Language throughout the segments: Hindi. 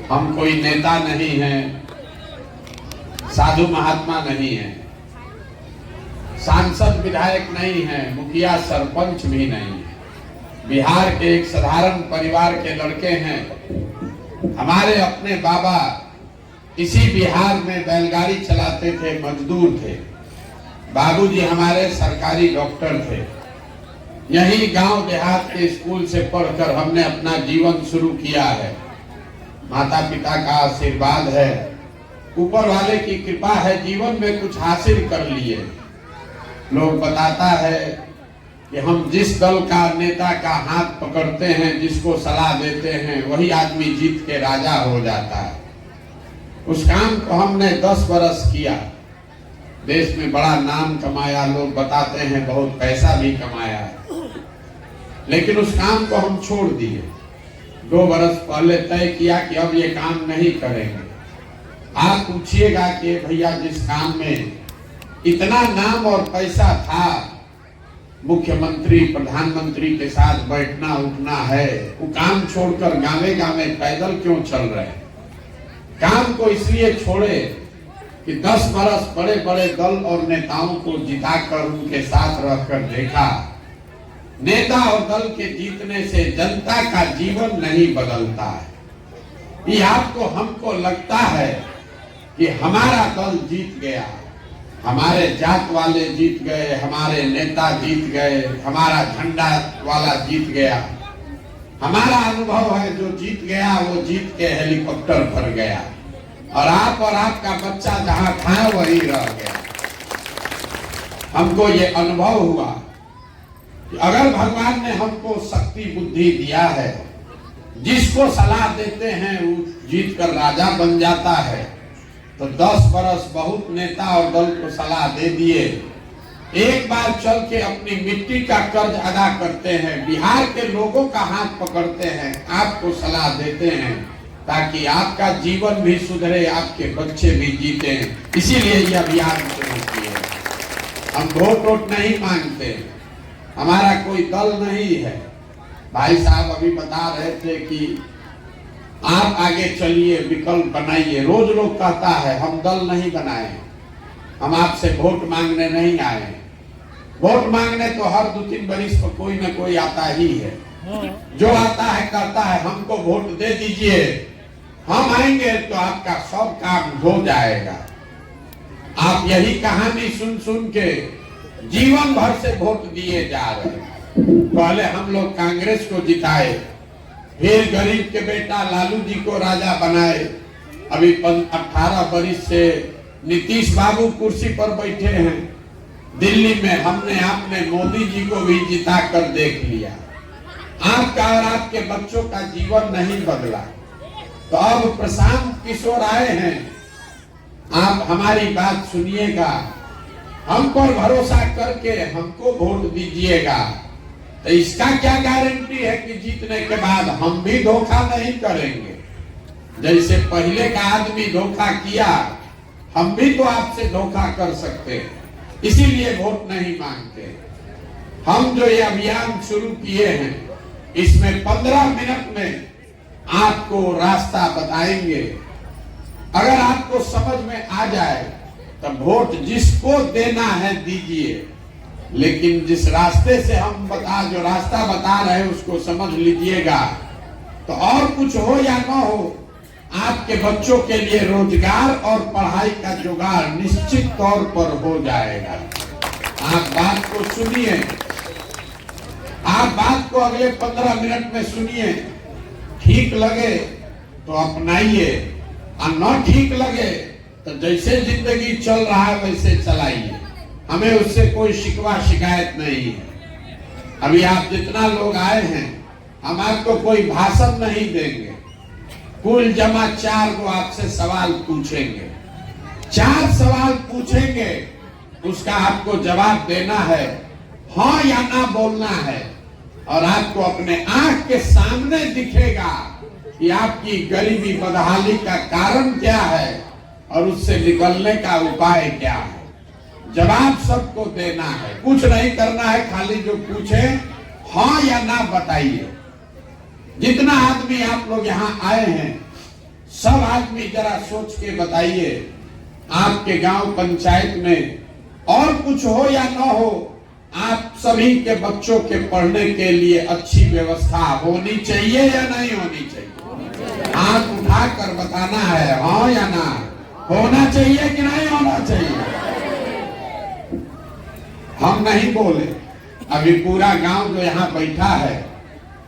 हम कोई नेता नहीं है, साधु महात्मा नहीं है, सांसद विधायक नहीं है, मुखिया सरपंच भी नहीं है। बिहार के एक साधारण परिवार के लड़के हैं। हमारे अपने बाबा इसी बिहार में बैलगाड़ी चलाते थे, मजदूर थे। बाबूजी हमारे सरकारी डॉक्टर थे। यही गांव देहात के स्कूल से पढ़कर हमने अपना जीवन शुरू किया है। माता पिता का आशीर्वाद है, ऊपर वाले की कृपा है, जीवन में कुछ हासिल कर लिए। लोग बताता है कि हम जिस दल का नेता का हाथ पकड़ते हैं, जिसको सलाह देते हैं, वही आदमी जीत के राजा हो जाता है। उस काम को हमने 10 बरस किया, देश में बड़ा नाम कमाया, लोग बताते हैं बहुत पैसा भी कमाया है, लेकिन उस काम को हम छोड़ दिए। 2 बरस पहले तय किया कि अब ये काम नहीं करेंगे। आप पूछिएगा कि भैया जिस काम में इतना नाम और पैसा था, मुख्यमंत्री प्रधानमंत्री के साथ बैठना उठना है, वो काम छोड़कर गावे गावे पैदल क्यों चल रहे हैं? काम को इसलिए छोड़े कि 10 बरस बड़े बड़े दल और नेताओं को जिताकर उनके साथ रहकर देखा, नेता और दल के जीतने से जनता का जीवन नहीं बदलता है। ये आपको हमको लगता है कि हमारा दल जीत गया, हमारे जात वाले जीत गए, हमारे नेता जीत गए, हमारा झंडा वाला जीत गया। हमारा अनुभव है जो जीत गया वो जीत के हेलीकॉप्टर भर गया, और आपका बच्चा जहां था वही रह गया। हमको ये अनुभव हुआ कि अगर भगवान ने हमको शक्ति बुद्धि दिया है, जिसको सलाह देते हैं वो जीत कर राजा बन जाता है। तो 10 बरस बहुत नेता और दल को सलाह दे दिए, एक बार चल के अपनी मिट्टी का कर्ज अदा करते हैं, बिहार के लोगों का हाथ पकड़ते हैं, आपको सलाह देते हैं ताकि आपका जीवन भी सुधरे, आपके बच्चे भी जीते। इसीलिए यह अभियान शुरू किए। हम वोट नहीं मांगते, हमारा कोई दल नहीं है। भाई साहब अभी बता रहे थे कि आप आगे चलिए, विकल्प बनाइए। रोज लोग कहता है हम दल नहीं बनाए, हम आपसे वोट मांगने नहीं आए। वोट मांगने तो हर 2-3 बरिस पर कोई न कोई आता ही है, जो आता है कहता है हमको वोट दे दीजिए, हम आएंगे तो आपका सब काम हो जाएगा। आप यही कहानी सुन सुन के जीवन भर से वोट दिए जा रहे हैं। पहले हम लोग कांग्रेस को जिताए, फिर गरीब के बेटा लालू जी को राजा बनाए। अभी 18 बरिस से नीतीश बाबू कुर्सी पर बैठे हैं। दिल्ली में हमने आपने मोदी जी को भी जिता कर देख लिया। आपका और आपके बच्चों का जीवन नहीं बदला। तो अब प्रशांत किशोर आए हैं, आप हमारी बात सुनिएगा, हम पर भरोसा करके हमको वोट दीजिएगा। तो इसका क्या गारंटी है कि जीतने के बाद हम भी धोखा नहीं करेंगे? जैसे पहले का आदमी धोखा किया, हम भी तो आपसे धोखा कर सकते हैं, इसीलिए वोट नहीं मांगते। हम जो ये अभियान शुरू किए हैं, इसमें 15 मिनट में आपको रास्ता बताएंगे। अगर आपको समझ में आ जाए तो वोट जिसको देना है दीजिए, लेकिन जिस रास्ते से हम जो रास्ता बता रहे हैं उसको समझ लीजिएगा। तो और कुछ हो या ना हो, आपके बच्चों के लिए रोजगार और पढ़ाई का जुगाड़ निश्चित तौर पर हो जाएगा। आप बात को सुनिए, आप बात को अगले 15 मिनट में सुनिए। ठीक लगे तो अपनाइए, और न ठीक लगे तो जैसे जिंदगी चल रहा है वैसे चलाइए। हमें उससे कोई शिकवा शिकायत नहीं है। अभी आप जितना लोग आए हैं, हम आपको कोई भाषण नहीं देंगे। कुल जमा 4 को आपसे सवाल पूछेंगे, 4 सवाल पूछेंगे, उसका आपको जवाब देना है, हाँ या ना बोलना है। और आपको अपने आंख के सामने दिखेगा कि आपकी गरीबी बदहाली का कारण क्या है और उससे निकलने का उपाय क्या है। जवाब सबको देना है, कुछ नहीं करना है, खाली जो पूछे हाँ या ना बताइए। जितना आदमी आप लोग यहाँ आए हैं, सब आदमी जरा सोच के बताइए, आपके गांव पंचायत में और कुछ हो या न हो, आप सभी के बच्चों के पढ़ने के लिए अच्छी व्यवस्था होनी चाहिए या नहीं होनी चाहिए? हाथ उठाकर बताना है, हाँ या ना? होना चाहिए कि नहीं होना चाहिए? हम नहीं बोले, अभी पूरा गांव जो यहाँ बैठा है,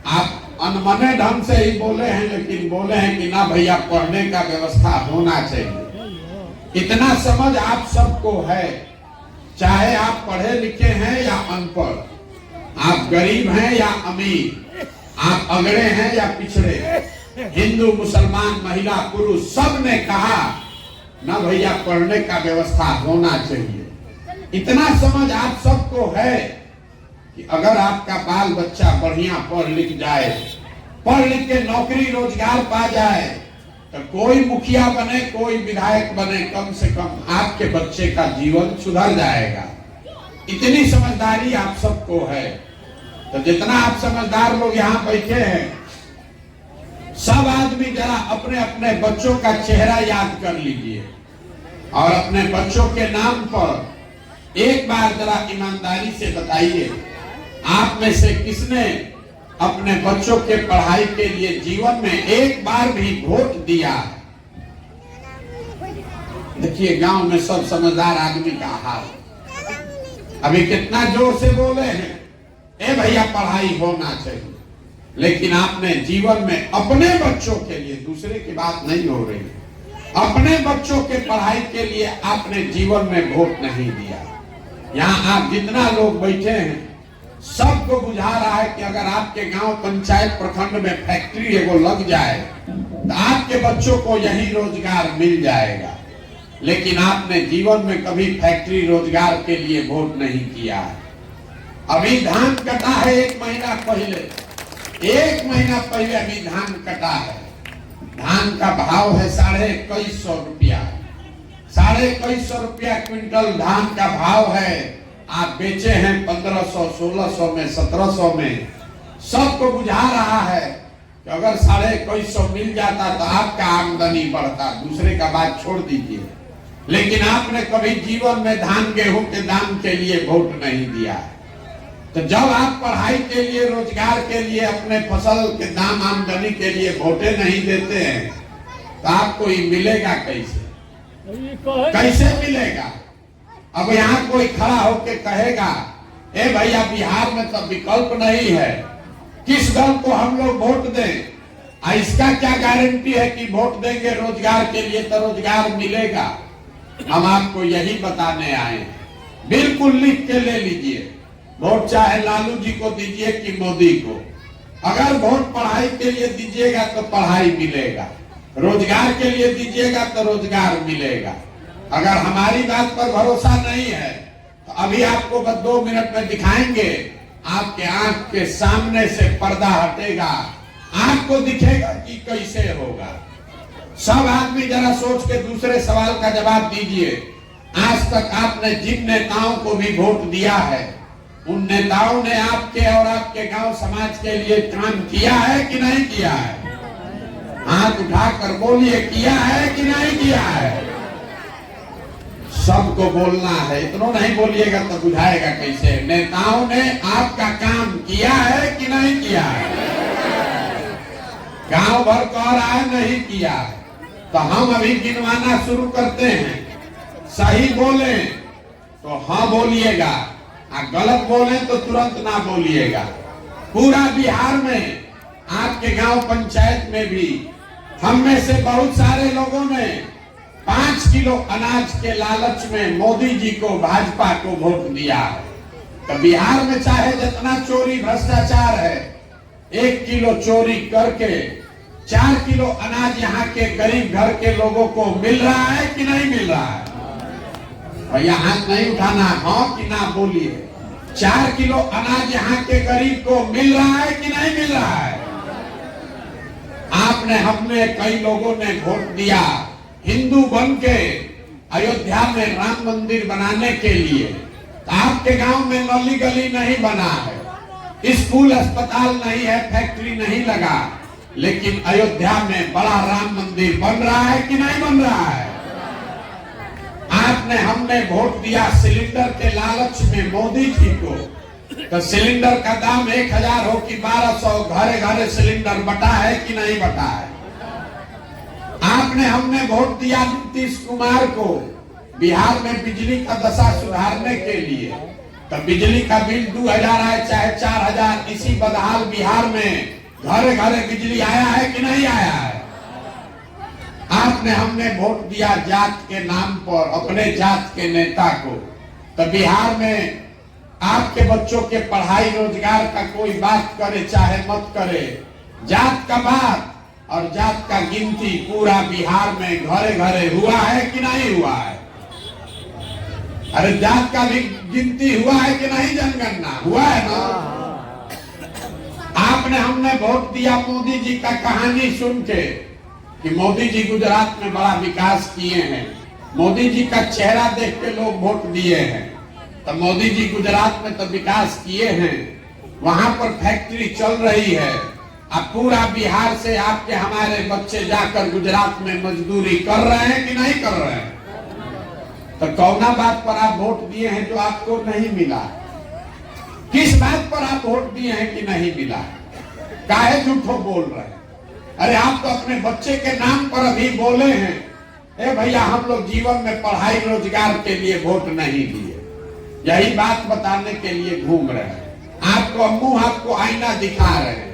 आप अनमने ढंग से ही बोले हैं, लेकिन बोले हैं कि ना भैया पढ़ने का व्यवस्था होना चाहिए। इतना समझ आप सबको है, चाहे आप पढ़े लिखे हैं या अनपढ़, आप गरीब हैं या अमीर, आप अगड़े हैं या पिछड़े, हिंदू मुसलमान महिला पुरुष, सब ने कहा ना भैया पढ़ने का व्यवस्था होना चाहिए। इतना समझ आप सबको है कि अगर आपका बाल बच्चा बढ़िया पढ़ लिख जाए, पढ़ लिख के नौकरी रोजगार पा जाए, तो कोई मुखिया बने, कोई विधायक बने, कम से कम आपके बच्चे का जीवन सुधर जाएगा। इतनी समझदारी आप सबको है। तो जितना आप समझदार लोग यहाँ बैठे हैं, सब आदमी जरा अपने अपने बच्चों का चेहरा याद कर लीजिए और अपने बच्चों के नाम पर एक बार जरा ईमानदारी से बताइए, आप में से किसने अपने बच्चों के पढ़ाई के लिए जीवन में एक बार भी वोट दिया? देखिए गांव में सब समझदार आदमी का हाल। अभी कितना जोर से बोले हैं, ए भैया पढ़ाई होना चाहिए, लेकिन आपने जीवन में अपने बच्चों के लिए, दूसरे की बात नहीं हो रही, अपने बच्चों के पढ़ाई के लिए आपने जीवन में वोट नहीं दिया। यहाँ आप जितना लोग बैठे हैं, सबको बुझा रहा है कि अगर आपके गांव पंचायत प्रखंड में फैक्ट्री एगो लग जाए तो आपके बच्चों को यही रोजगार मिल जाएगा। लेकिन आपने जीवन में कभी फैक्ट्री रोजगार के लिए वोट नहीं किया। अभी धान कटा है, 1 महीना पहले, 1 महीना पहले अभी धान कटा है। धान का भाव है 2150 रुपया, 2150 रुपया क्विंटल धान का भाव है। आप बेचे हैं 1500, 1600 में, 1700 में। सबको बुझा रहा है कि अगर 2150 मिल जाता तो आपका आमदनी बढ़ता, दूसरे का बात छोड़ दीजिए। लेकिन आपने कभी जीवन में धान गेहूं के दाम के लिए वोट नहीं दिया। तो जब आप पढ़ाई के लिए, रोजगार के लिए, अपने फसल के दाम आमदनी के लिए वोटे नहीं देते हैं तो आपको ये मिलेगा कैसे? कैसे मिलेगा? अब यहाँ कोई खड़ा होके कहेगा, ए भैया बिहार में तो विकल्प नहीं है, किस दल को हम लोग वोट दें? इसका क्या गारंटी है कि वोट देंगे रोजगार के लिए तो रोजगार मिलेगा? हम आपको यही बताने आए। बिल्कुल लिख के ले लीजिए, वोट चाहे लालू जी को दीजिए कि मोदी को। अगर वोट पढ़ाई के लिए दीजिएगा तो पढ़ाई मिलेगा, रोजगार के लिए दीजिएगा तो रोजगार मिलेगा। अगर हमारी बात पर भरोसा नहीं है तो अभी आपको बस 2 मिनट में दिखाएंगे, आपके आंख के सामने से पर्दा हटेगा, आपको दिखेगा कि कैसे होगा। सब आदमी जरा सोच के दूसरे सवाल का जवाब दीजिए। आज तक आपने जिन नेताओं को भी वोट दिया है, उन नेताओं ने आपके और आपके गांव समाज के लिए काम किया है कि नहीं किया है? हाथ उठाकर बोलिए, किया है कि नहीं किया है? सबको बोलना है, इतना नहीं बोलिएगा तो बुझाएगा कैसे? नेताओं ने आपका काम किया है कि नहीं किया है? गांव भर कह रहा है नहीं किया है, तो हम अभी गिनवाना शुरू करते हैं। सही बोले तो हाँ बोलिएगा, गलत बोले तो तुरंत ना बोलिएगा। पूरा बिहार में, आपके गांव पंचायत में भी हम में से बहुत सारे लोगों ने 5 किलो अनाज के लालच में मोदी जी को, भाजपा को वोट दिया है। तो बिहार में चाहे जितना चोरी भ्रष्टाचार है, 1 किलो चोरी करके 4 किलो अनाज यहाँ के गरीब घर के लोगों को मिल रहा है कि नहीं मिल रहा है? भैया हाथ नहीं उठाना, हाँ कि ना बोलिए। 4 किलो अनाज यहाँ के गरीब को मिल रहा है कि नहीं मिल रहा है? आपने, हमने, कई लोगों ने वोट दिया हिंदू बन के अयोध्या में राम मंदिर बनाने के लिए। तो आपके गांव में नली गली नहीं बना है, स्कूल अस्पताल नहीं है, फैक्ट्री नहीं लगा, लेकिन अयोध्या में बड़ा राम मंदिर बन रहा है कि नहीं बन रहा है? आपने हमने वोट दिया सिलेंडर के लालच में मोदी जी को, तो सिलेंडर का दाम 1000 हो कि 1200, घरे घरे सिलेंडर बटा है कि नहीं बटा है? आपने हमने वोट दिया नीतीश कुमार को बिहार में बिजली का दशा सुधारने के लिए, तो बिजली का बिल 2000 आए चाहे 4000, इसी बदहाल बिहार में घरे घरे बिजली आया है कि नहीं आया है? आपने हमने वोट दिया जात के नाम पर अपने जात के नेता को, तो बिहार में आपके बच्चों के पढ़ाई रोजगार का कोई बात करे चाहे मत करे, जात का बात और जात का गिनती पूरा बिहार में घरे घरे हुआ है कि नहीं हुआ है? अरे जात का भी गिनती हुआ है कि नहीं? जनगणना हुआ है ना? आपने हमने वोट दिया मोदी जी का कहानी सुन के कि मोदी जी गुजरात में बड़ा विकास किए हैं, मोदी जी का चेहरा देख के लोग वोट दिए हैं, तो मोदी जी गुजरात में तो विकास किए हैं, वहां पर फैक्ट्री चल रही है। अब पूरा बिहार से आपके हमारे बच्चे जाकर गुजरात में मजदूरी कर रहे हैं कि नहीं कर रहे हैं? तो कौना बात पर आप वोट दिए हैं जो आपको नहीं मिला? किस बात पर आप वोट दिए हैं कि नहीं मिला? काहे झूठो बोल रहे हैं? अरे आप तो अपने बच्चे के नाम पर अभी बोले हैं, ए भैया हम लोग जीवन में पढ़ाई रोजगार के लिए वोट नहीं दिए, यही बात बताने के लिए घूम रहे हैं। आपको मुंह आपको आईना दिखा रहे हैं।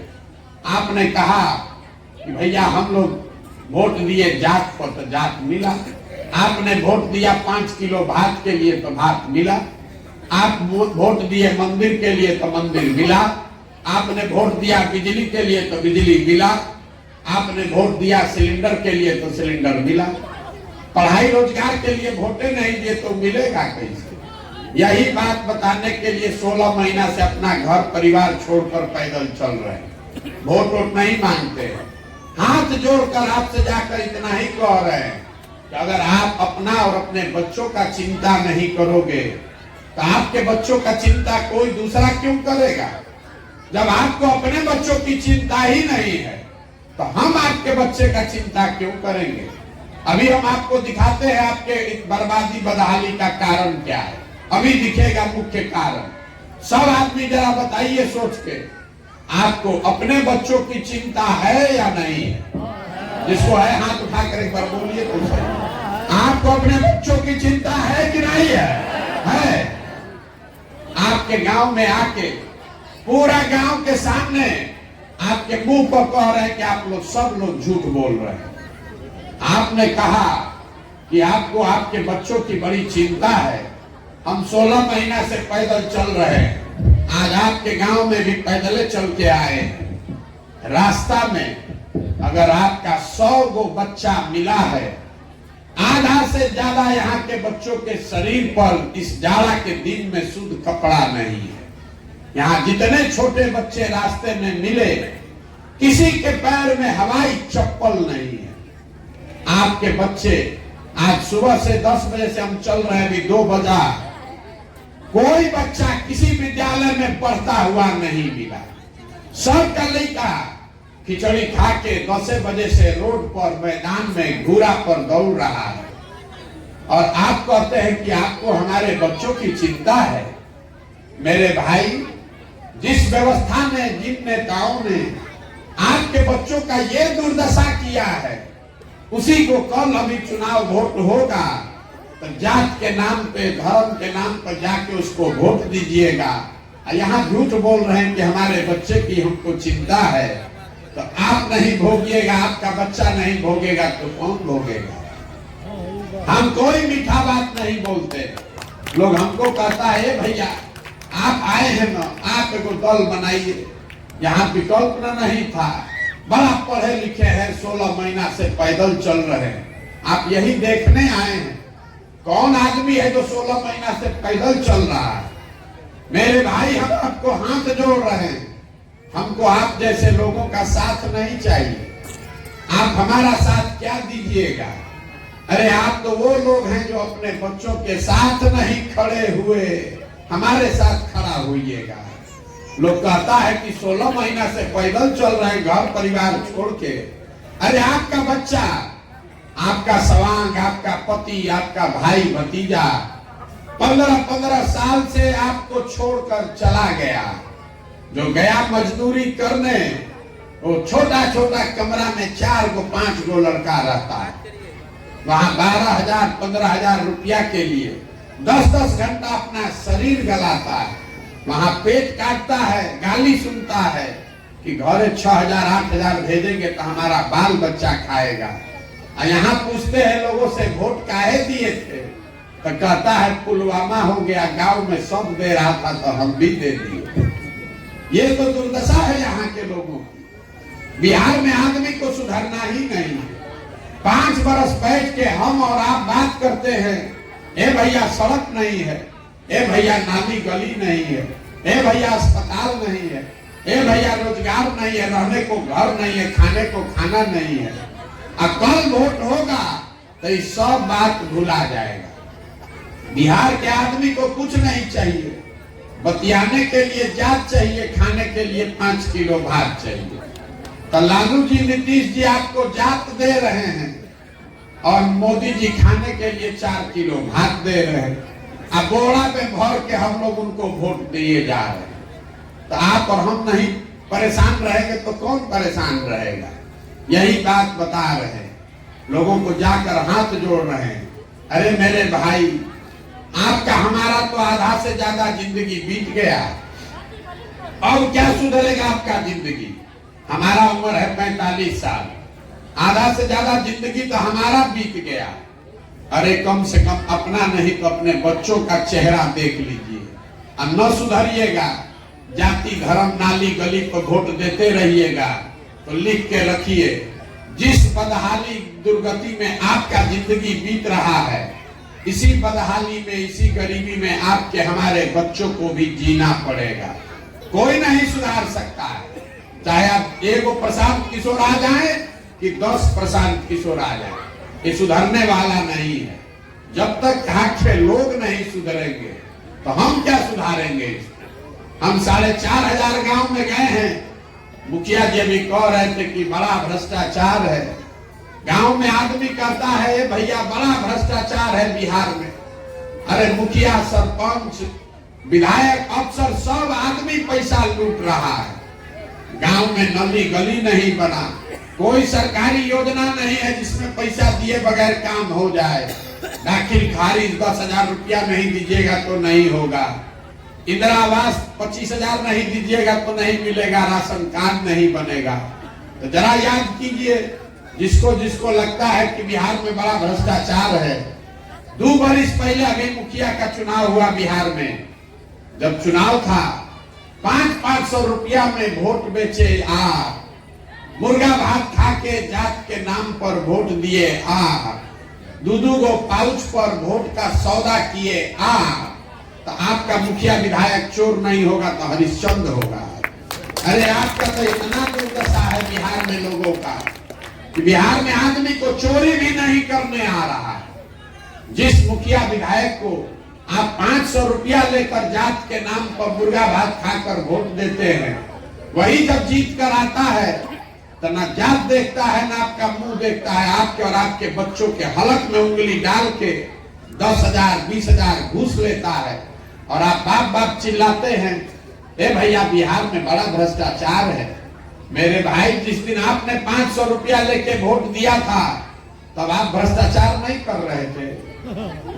आपने कहा कि भैया हम लोग वोट दिए जात पर तो जात मिला, आपने वोट दिया 5 किलो भात के लिए तो भात मिला, आप वोट दिए मंदिर के लिए तो मंदिर मिला, आपने वोट दिया बिजली के लिए तो बिजली मिला, आपने वोट दिया सिलेंडर के लिए तो सिलेंडर मिला। पढ़ाई रोजगार के लिए वोटे नहीं दिए तो मिलेगा कैसे? यही बात बताने के लिए 16 महीना से अपना घर परिवार छोड़कर पैदल चल रहे हैं, वोट नहीं मांगते। हाथ जोड़कर आपसे जाकर इतना ही कह रहे हैं कि अगर आप अपना और अपने बच्चों का चिंता नहीं करोगे तो आपके बच्चों का चिंता कोई दूसरा क्यों करेगा? जब आपको अपने बच्चों की चिंता ही नहीं है तो हम आपके बच्चे का चिंता क्यों करेंगे? अभी हम आपको दिखाते हैं आपके बर्बादी बदहाली का कारण क्या है। अभी दिखेगा मुख्य कारण। सब आदमी जरा बताइए सोच के, आपको अपने बच्चों की चिंता है या नहीं है? जिसको है हाथ उठाकर एक बार बोलिए तो सही। आपको अपने बच्चों की चिंता है कि नहीं है? है। आपके गांव में आके पूरा गांव के सामने आपके मुंह पर कह रहे हैं कि आप लोग सब लोग झूठ बोल रहे हैं। आपने कहा कि आपको आपके बच्चों की बड़ी चिंता है। हम 16 महीना से पैदल चल रहे हैं, आज आपके गांव में भी पैदल चल के आए हैं। रास्ता में अगर आपका 100 गो बच्चा मिला है, आधा से ज्यादा यहाँ के बच्चों के शरीर पर इस जाड़ा के दिन में शुद्ध कपड़ा नहीं है। यहाँ जितने छोटे बच्चे रास्ते में मिले, किसी के पैर में हवाई चप्पल नहीं है। आपके बच्चे आज सुबह से 10 बजे से हम चल रहे हैं, अभी 2 बजा, कोई बच्चा किसी विद्यालय में पढ़ता हुआ नहीं मिला। सब का लड़का खिचड़ी खा के 10 बजे से रोड पर मैदान में घूरा पर दौड़ रहा है, और आप कहते हैं कि आपको हमारे बच्चों की चिंता है। मेरे भाई, जिस व्यवस्था ने, जिन नेताओं ने आपके बच्चों का ये दुर्दशा किया है, उसी को कल अभी चुनाव वोट होगा तो जात के नाम पे, धर्म के नाम पर जाके उसको वोट दीजिएगा। यहाँ झूठ बोल रहे हैं कि हमारे बच्चे की हमको चिंता है, तो आप नहीं भोगिएगा, आपका बच्चा नहीं भोगेगा तो कौन भोगेगा? हम कोई मीठा बात नहीं बोलते। लोग हमको कहता है भैया आप आए हैं ना, आप एक दल बनाइए। यहाँ विकल्प नहीं था, बड़ा पढ़े लिखे हैं, 16 महीना से पैदल चल रहे हैं। आप यही देखने आए हैं कौन आदमी है जो 16 महीना से पैदल चल रहा है। मेरे भाई, हम आपको हाथ जोड़ रहे हैं, हमको आप जैसे लोगों का साथ नहीं चाहिए। आप हमारा साथ क्या दीजिएगा? अरे आप तो वो लोग हैं जो अपने बच्चों के साथ नहीं खड़े हुए, हमारे साथ खड़ा होइएगा। लोग कहता है कि 16 महीना से पैदल चल रहे हैं घर परिवार छोड़ के। अरे आपका बच्चा, आपका सवांग, आपका पति, आपका भाई भतीजा 15-15 साल से आपको छोड़कर चला गया। जो गया मजदूरी करने, वो छोटा छोटा कमरा में 4 गो 5 गो लड़का रहता है। वहां 12,000 15,000 रुपया के लिए 10-10 घंटा अपना शरीर गलाता है। वहां पेट काटता है, गाली सुनता है कि घरे 6,000 8,000 भेजेंगे तो हमारा बाल बच्चा खाएगा। और यहाँ पूछते हैं लोगों से वोट काहे दिए थे, तो कहता है पुलवामा हो गया, गांव में सब दे रहा था तो हम भी दे दिए। ये तो दुर्दशा है यहाँ के लोगों की। बिहार में आदमी को सुधरना ही नहीं है। 5 बरस बैठ के हम और आप बात करते हैं, ए भैया सड़क नहीं है, ए भैया नाली गली नहीं है, ए भैया अस्पताल नहीं है, ए भैया रोजगार नहीं है, रहने को घर नहीं है, खाने को खाना नहीं है। अब कल वोट होगा तो ये सब बात भुला जाएगा। बिहार के आदमी को कुछ नहीं चाहिए, बतियाने के लिए जात चाहिए, खाने के लिए 5 किलो भात चाहिए। तो लालू जी नीतीश जी आपको जात दे रहे हैं और मोदी जी खाने के लिए 4 किलो भात दे रहे हैं। अब बोरा पे भर के हम लोग उनको वोट दिए जा रहे हैं। तो आप और हम नहीं परेशान रहेंगे तो कौन परेशान रहेगा? यही बात बता रहे हैं, लोगों को जाकर हाथ जोड़ रहे हैं। अरे मेरे भाई, आपका हमारा तो आधा से ज्यादा जिंदगी बीत गया, अब क्या सुधरेगा आपका जिंदगी? हमारा उम्र है 45 साल, आधा से ज्यादा जिंदगी तो हमारा बीत गया। अरे कम से कम अपना नहीं तो अपने बच्चों का चेहरा देख लीजिए। और न सुधरिएगा, जाति धर्म नाली गली पर वोट देते रहिएगा तो लिख के रखिए, जिस बदहाली दुर्गति में आपका जिंदगी बीत रहा है, इसी बदहाली में, इसी गरीबी में आपके हमारे बच्चों को भी जीना पड़ेगा। कोई नहीं सुधार सकता है, चाहे आप 1 प्रशांत किशोर आ जाए कि 10 प्रशांत किशोर आ जाए, ये सुधरने वाला नहीं है। जब तक यहाँ के लोग नहीं सुधरेंगे तो हम क्या सुधारेंगे? हम 4,500 गांव में गए हैं। मुखिया जी अभी कह रहे थे कि बड़ा भ्रष्टाचार है गांव में। आदमी कहता है भैया बड़ा भ्रष्टाचार है बिहार में। अरे मुखिया, सरपंच, विधायक, अफसर सब आदमी पैसा लूट रहा है। गांव में नली गली नहीं बना, कोई सरकारी योजना नहीं है जिसमें पैसा दिए बगैर काम हो जाए। दाखिल खारिज 10,000 रुपया नहीं दीजिएगा तो नहीं होगा, इंदिरा आवास 25,000 नहीं दीजिएगा तो नहीं मिलेगा, राशन कार्ड नहीं बनेगा। तो जरा याद कीजिए, जिसको जिसको लगता है कि बिहार में बड़ा भ्रष्टाचार है। 2 बरस पहले अभी मुखिया का चुनाव हुआ बिहार में। जब चुनाव था 500-500 रुपया में वोट बेचे मुर्गा भात खा के जात के नाम पर वोट दिए 2-2 गो पाउच पर वोट का सौदा किए तो आपका मुखिया विधायक चोर नहीं होगा तो हरिश्चंद्र होगा। अरे आपका तो इतना दुर्दशा है बिहार में लोगों का कि बिहार में आदमी को चोरी भी नहीं करने आ रहा है। जिस मुखिया विधायक को आप 500 रुपया लेकर जात के नाम पर मुर्गा भात खाकर वोट देते हैं, वही जब जीत कर आता है तो ना जात देखता है ना आपका मुंह देखता है, आपके और आपके बच्चों के हलक में उंगली डाल के 10,000 20,000 घूस लेता है। और आप बाप बाप चिल्लाते हैं, ए भैया बिहार में बड़ा भ्रष्टाचार है। मेरे भाई, जिस दिन आपने 500 रुपया लेके वोट दिया था तब आप भ्रष्टाचार नहीं कर रहे थे।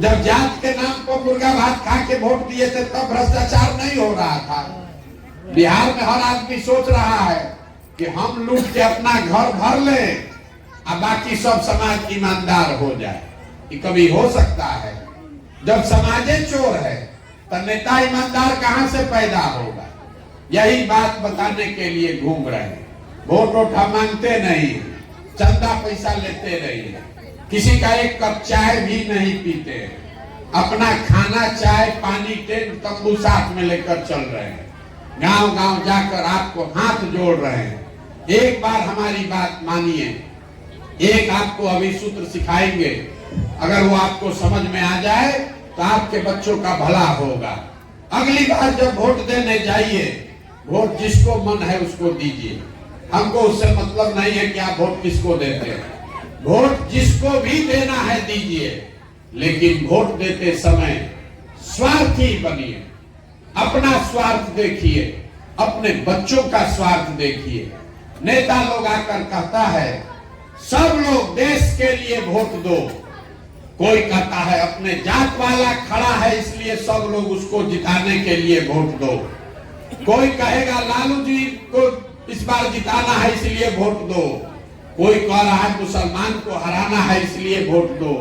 जब जात के नाम पर मुर्गा भात खा के वोट दिए थे तब भ्रष्टाचार नहीं हो रहा था। बिहार में हर आदमी सोच रहा है कि हम लूट के अपना घर भर ले और बाकी सब समाज ईमानदार हो जाए। ये कभी हो सकता है? जब समाजे चोर है तो नेता ईमानदार कहां से पैदा होगा? यही बात बताने के लिए घूम रहे हैं। वोट उठा मांगते नहीं, चंदा पैसा लेते नहीं, किसी का 1 कप चाय भी नहीं पीते, अपना खाना चाय पानी टेंट तंबू साथ में लेकर चल रहे हैं। गांव गांव जाकर आपको हाथ जोड़ रहे हैं। एक बार हमारी बात मानिए, एक आपको अभी सूत्र सिखाएंगे, अगर वो आपको समझ में आ जाए तो आपके बच्चों का भला होगा। अगली बार जब वोट देने जाइए, वोट जिसको मन है उसको दीजिए, हमको उससे मतलब नहीं है कि आप वोट किसको देते हैं। वोट जिसको भी देना है दीजिए, लेकिन वोट देते समय स्वार्थी बनिए, अपना स्वार्थ देखिए, अपने बच्चों का स्वार्थ देखिए। नेता लोग आकर कहता है सब लोग देश के लिए वोट दो, कोई कहता है अपने जात वाला खड़ा है इसलिए सब लोग उसको जिताने के लिए वोट दो, कोई कहेगा लालू जी को इस बार जिताना है इसलिए वोट दो, कोई कह रहा है मुसलमान को हराना है इसलिए वोट दो,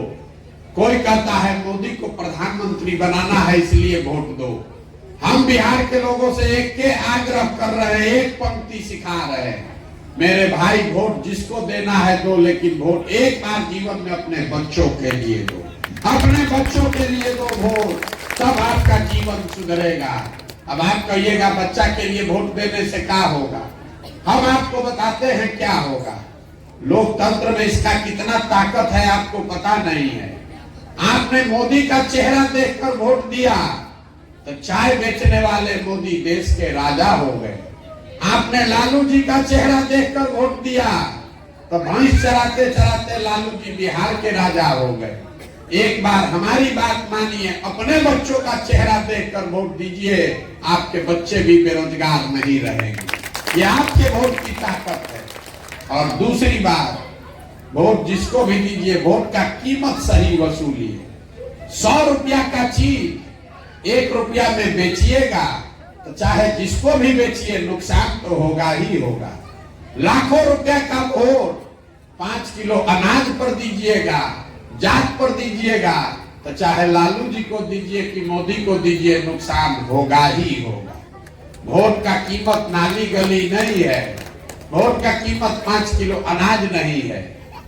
कोई कहता है मोदी को प्रधानमंत्री बनाना है इसलिए वोट दो। हम बिहार के लोगों से एक के आग्रह कर रहे हैं, एक पंक्ति सिखा रहे हैं, मेरे भाई वोट जिसको देना है दो, लेकिन वोट एक बार जीवन में अपने बच्चों के लिए दो, अपने बच्चों के लिए दो वोट, तब आपका जीवन सुधरेगा। अब आप कहिएगा बच्चा के लिए वोट देने से क्या होगा, हम आपको बताते हैं क्या होगा। लोकतंत्र में इसका कितना ताकत है आपको पता नहीं है। आपने मोदी का चेहरा देखकर वोट दिया तो चाय बेचने वाले मोदी देश के राजा हो गए। आपने लालू जी का चेहरा देखकर वोट दिया तो भैंस चराते चराते लालू जी बिहार के राजा हो गए। एक बार हमारी बात मानिए, अपने बच्चों का चेहरा देखकर वोट दीजिए, आपके बच्चे भी बेरोजगार नहीं रहेंगे। ये आपके वोट की ताकत है। और दूसरी बात, वोट जिसको भी दीजिए वोट का कीमत सही वसूलिए। 100 रुपया का चीज 1 रुपया में बेचिएगा तो चाहे जिसको भी बेचिए नुकसान तो होगा ही होगा। लाखों रुपया का वोट 5 किलो अनाज पर दीजिएगा, जात पर दीजिएगा, तो चाहे लालू जी को दीजिए कि मोदी को दीजिए नुकसान होगा ही होगा। वोट का कीमत नाली गली नहीं है, वोट का कीमत 5 किलो अनाज नहीं है।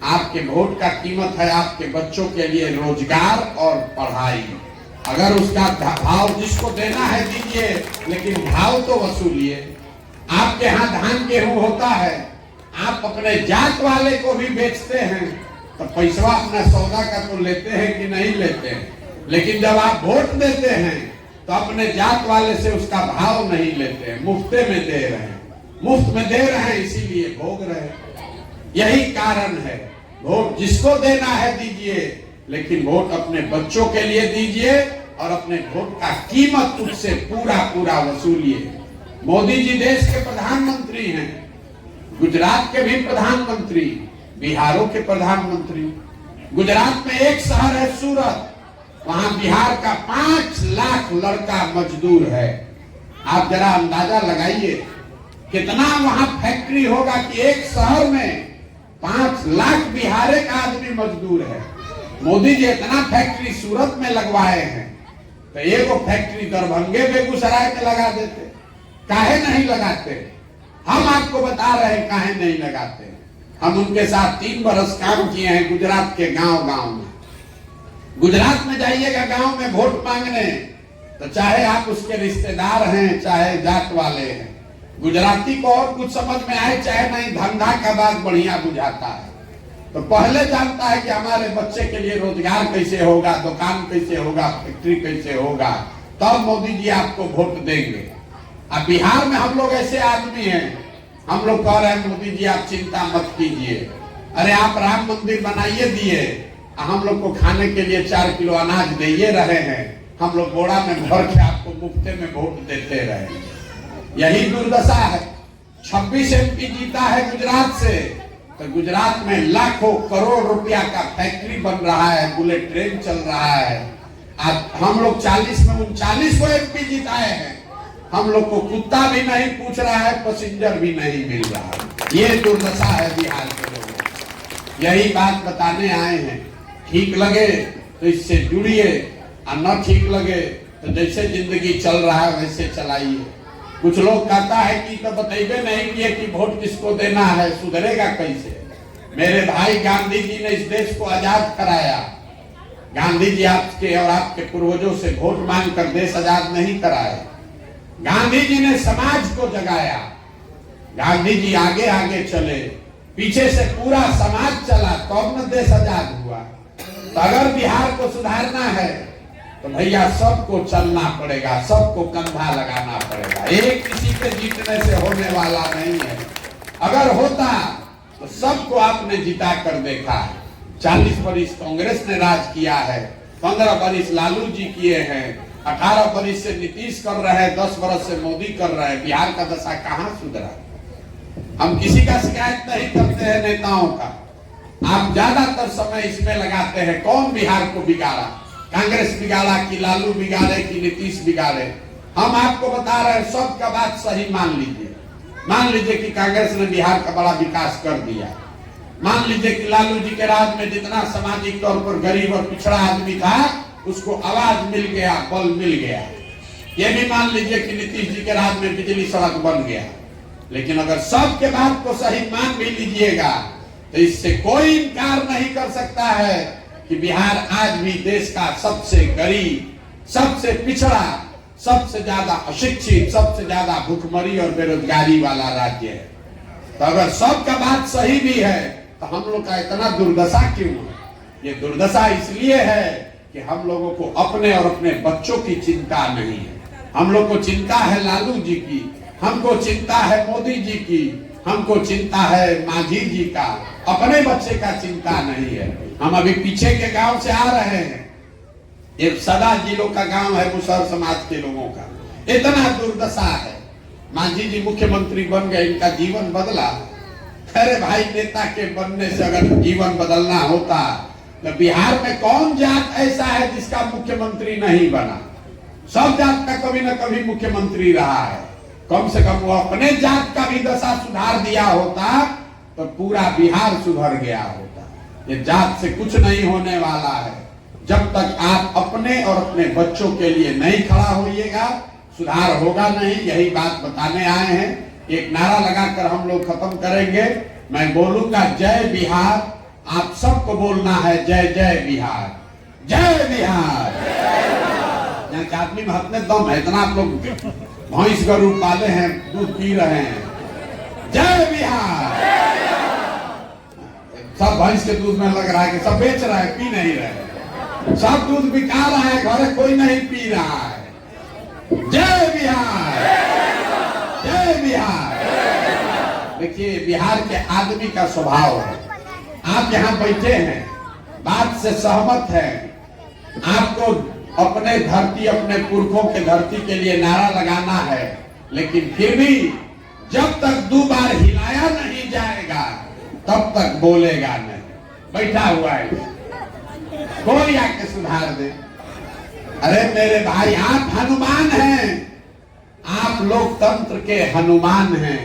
आपके वोट का कीमत है आपके बच्चों के लिए रोजगार और पढ़ाई। अगर उसका भाव जिसको देना है दीजिए, लेकिन भाव तो वसूलिए। आपके यहाँ धान गेहूं होता है, आप अपने जात वाले को भी बेचते हैं तो पैसा अपना सौदा का तो लेते हैं कि नहीं लेते हैं, लेकिन जब आप वोट देते हैं तो अपने जात वाले से उसका भाव नहीं लेते हैं, मुफ्ते में दे रहे हैं, मुफ्त में दे रहे हैं इसीलिए भोग रहे हैं। यही कारण है, वोट जिसको देना है दीजिए, लेकिन वोट अपने बच्चों के लिए दीजिए और अपने वोट का कीमत उससे पूरा पूरा वसूलिए। मोदी जी देश के प्रधानमंत्री हैं, गुजरात के भी प्रधानमंत्री, बिहारों के प्रधानमंत्री। गुजरात में एक शहर है सूरत, वहां बिहार का 5 लाख लड़का मजदूर है। आप जरा अंदाजा लगाइए कितना वहां फैक्ट्री होगा कि एक शहर में 5 लाख बिहार का आदमी मजदूर है। मोदी जी इतना फैक्ट्री सूरत में लगवाए हैं तो एगो फैक्ट्री दरभंगे बेगूसराय में लगा देते, काहे नहीं लगाते? हम आपको बता रहे हैं काहे नहीं लगाते। हम उनके साथ 3 बरस काम किए हैं गुजरात के गांव गांव में। गुजरात में जाइएगा गांव में वोट मांगने तो चाहे आप उसके रिश्तेदार हैं चाहे जात वाले हैं, गुजराती को और कुछ समझ में आए चाहे नहीं, धंधा का बात बढ़िया बुझाता है। तो पहले जानता है कि हमारे बच्चे के लिए रोजगार कैसे होगा, दुकान कैसे होगा, फैक्ट्री कैसे होगा, तब मोदी जी आपको वोट देंगे। अब बिहार में हम लोग ऐसे आदमी हैं, हम लोग कह रहे हैं मोदी जी आप चिंता मत कीजिए, अरे आप राम मंदिर बनाइए दिए, हम लोग को खाने के लिए 4 किलो अनाज दे रहे हैं, हम लोग बोरा में भर के आपको मुफ्ते में वोट देते रहे। यही दुर्दशा है। 26 MP जीता है गुजरात से, तो गुजरात में लाखों करोड़ रुपया का फैक्ट्री बन रहा है, बुलेट ट्रेन चल रहा है। अब हम लोग 40 में 39 MP जिताए हैं, हम लोग को कुत्ता भी नहीं पूछ रहा है, पैसेंजर भी नहीं मिल रहा है। ये दुर्दशा है बिहार के लोगों। यही बात बताने आए हैं। ठीक लगे तो इससे जुड़िए और न ठीक लगे तो जैसे जिंदगी चल रहा है वैसे चलाइए। कुछ लोग कहता है कि तो बतेबे नहीं किए कि वोट किसको देना है, सुधरेगा कैसे? मेरे भाई गांधी जी ने इस देश को आजाद कराया। गांधी जी आपके और आपके पूर्वजों से वोट मांग कर देश आजाद नहीं कराया। गांधी जी ने समाज को जगाया। गांधी जी आगे आगे चले, पीछे से पूरा समाज चला, तो अब न देश आजाद हुआ। तो अगर बिहार को सुधारना है तो भैया सबको चलना पड़ेगा, सबको कंधा लगाना पड़ेगा। एक किसी के जीतने से होने वाला नहीं है। अगर होता तो सबको आपने जिता कर देखा है। 40 वर्ष कांग्रेस ने राज किया है, 15 वर्ष लालू जी किए हैं, 18 वर्ष से नीतीश कर रहे हैं, 10 वर्ष से मोदी कर रहे हैं। बिहार का दशा कहां सुधरा? हम किसी का शिकायत नहीं करते हैं नेताओं का। आप ज्यादातर समय इसमें लगाते हैं कौन बिहार को बिगाड़ा, कांग्रेस बिगाड़ा कि लालू बिगाड़े कि नीतीश बिगाड़े। हम आपको बता रहे हैं सबका बात सही मान लीजिए कि कांग्रेस ने बिहार का बड़ा विकास कर दिया। मान लीजिए कि लालू जी के राज में जितना सामाजिक तौर पर गरीब और पिछड़ा आदमी था उसको आवाज मिल गया, बल मिल गया। ये भी मान लीजिए कि नीतीश जी के राज में बिजली सड़क बन गया। लेकिन अगर सबके बात को सही मान भी लीजिएगा तो इससे कोई इनकार नहीं कर सकता है कि बिहार आज भी देश का सबसे गरीब, सबसे पिछड़ा, सबसे ज्यादा अशिक्षित, सबसे ज्यादा भूखमरी और बेरोजगारी वाला राज्य है। तो अगर सबका बात सही भी है तो हम लोग का इतना दुर्दशा क्यों है? ये दुर्दशा इसलिए है कि हम लोगों को अपने और अपने बच्चों की चिंता नहीं है। हम लोग को चिंता है लालू जी की, हमको चिंता है मोदी जी की, हमको चिंता है मांझी जी का, अपने बच्चे का चिंता नहीं है। हम अभी पीछे के गांव से आ रहे हैं, एक सदा जिलों का गांव है मुसहर समाज के लोगों का। इतना दुर्दशा है। मांझी जी मुख्यमंत्री बन गए, इनका जीवन बदला। अरे भाई, नेता के बनने से अगर जीवन बदलना होता तो बिहार में कौन जात ऐसा है जिसका मुख्यमंत्री नहीं बना? सब जात का कभी न कभी मुख्यमंत्री रहा है। कम से कम वो अपने जात का भी दशा सुधार दिया होता तो पूरा बिहार सुधर गया होता। ये जात से कुछ नहीं होने वाला है। जब तक आप अपने और अपने बच्चों के लिए नहीं खड़ा होइएगा, सुधार होगा नहीं। यही बात बताने आए हैं। एक नारा लगाकर हम लोग खत्म करेंगे। मैं बोलूंगा जय बिहार, आप सबको बोलना है जय जय बिहार, जय बिहार। यहाँ के आदमी में हाथ में दम है, इतना आप लोग भैंस गरू पाले हैं, दूध पी रहे हैं। जय बिहार। सब भैंस के दूध में लग रहा है कि सब बेच रहा है, पी नहीं रहे। सब दूध बिका रहा है, घर कोई नहीं पी रहा है। जय बिहार, जय बिहार। देखिए, बिहार के आदमी का स्वभाव है। आप यहाँ बैठे हैं, बात से सहमत हैं, आपको अपने धरती, अपने पुरखों के धरती के लिए नारा लगाना है। लेकिन फिर भी जब तक 2 बार हिलाया नहीं जाएगा तब तक बोलेगा नहीं। बैठा हुआ है, कोई आके सुधार दे। अरे मेरे भाई, आप हनुमान हैं, आप लोकतंत्र के हनुमान हैं।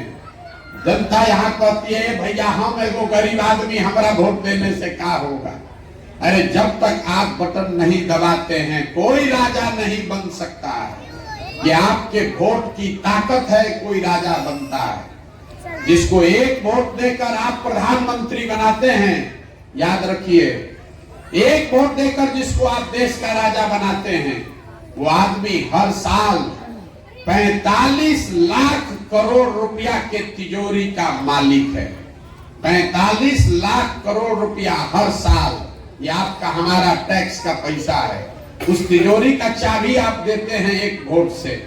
जनता यहाँ कहती है भैया हम एगो गरीब आदमी, हमारा वोट देने से क्या होगा? अरे जब तक आप बटन नहीं दबाते हैं कोई राजा नहीं बन सकता है। ये आपके वोट की ताकत है, कोई राजा बनता है। जिसको एक वोट देकर आप प्रधानमंत्री बनाते हैं, याद रखिए, एक वोट देकर जिसको आप देश का राजा बनाते हैं, वो आदमी हर साल 45 लाख करोड़ रुपया के तिजोरी का मालिक है। 45 लाख करोड़ रुपया हर साल, ये आपका हमारा टैक्स का पैसा है। उस तिजोरी का चाबी आप देते हैं एक वोट से।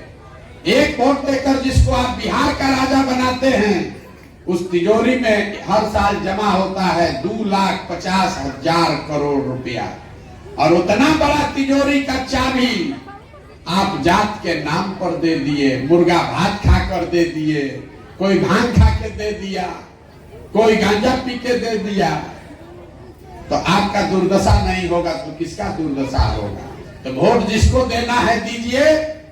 एक वोट देकर जिसको आप बिहार का राजा बनाते हैं, उस तिजोरी में हर साल जमा होता है 2,50,000 करोड़ रुपया। और उतना बड़ा तिजोरी का चाबी आप जात के नाम पर दे दिए, मुर्गा भात खाकर दे दिए, कोई भांग खा के दे दिया, कोई गांजा पी के दे दिया, तो आपका दुर्दशा नहीं होगा तो किसका दुर्दशा होगा? तो वोट जिसको देना है दीजिए,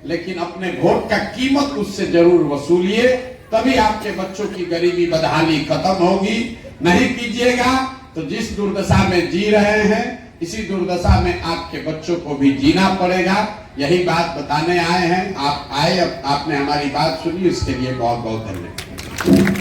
लेकिन अपने वोट का कीमत उससे जरूर वसूलिए, तभी आपके बच्चों की गरीबी बदहाली खत्म होगी। नहीं कीजिएगा तो जिस दुर्दशा में जी रहे हैं, इसी दुर्दशा में आपके बच्चों को भी जीना पड़ेगा। यही बात बताने आए हैं। आप आए, आपने हमारी बात सुनी, इसके लिए बहुत बहुत धन्यवाद।